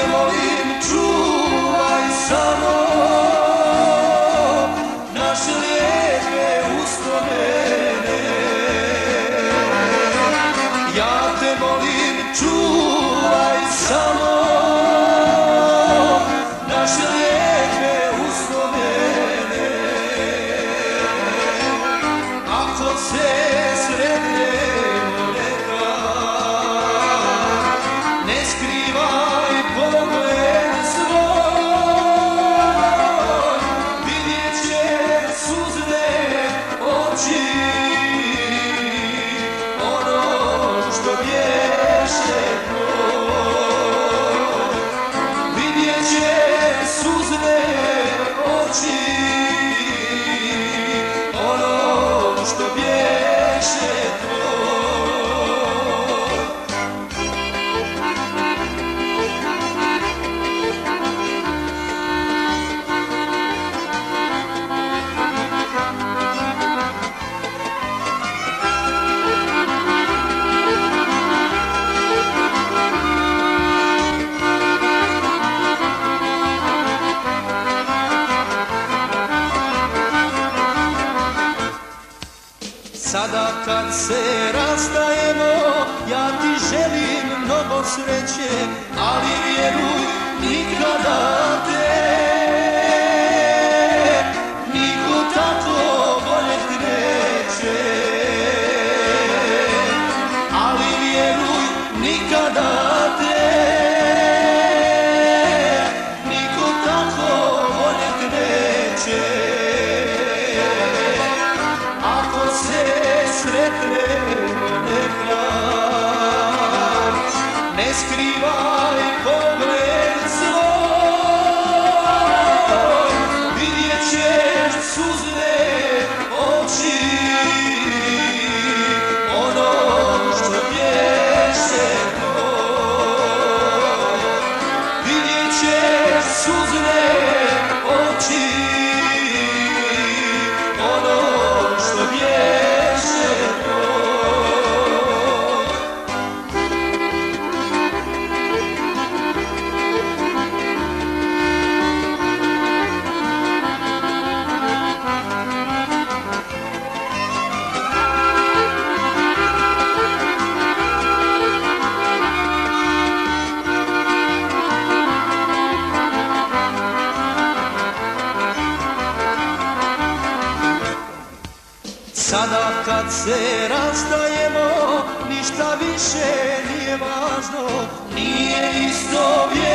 te molim, čuvaj samo naše lijepe uspomene. Ja te molim, čuvaj samo naše lijepe uspomene. Ako se sretnemo nekad, ne skrivaj pogled svoj, vidjet će suzne oči ono što bješe tvoj. Vidjet će suzne oči ono što bješe tvoj. Sada kad se rastajemo, ja ti želim mnogo sreće, ali vjeruj, nikada te niko tako voljet neće. Ali vjeruj, nikada te niko tako voljet neće. Ako se sretnemo nekad, ne skrivaj pogled svoj, vidjet ćeš suzne oči ono što bješe tvoj. Vidjet ćeš suzne oči ono što bješe tvoj. Sada kad se rastajemo, ništa više nije važno, nije isto vječno.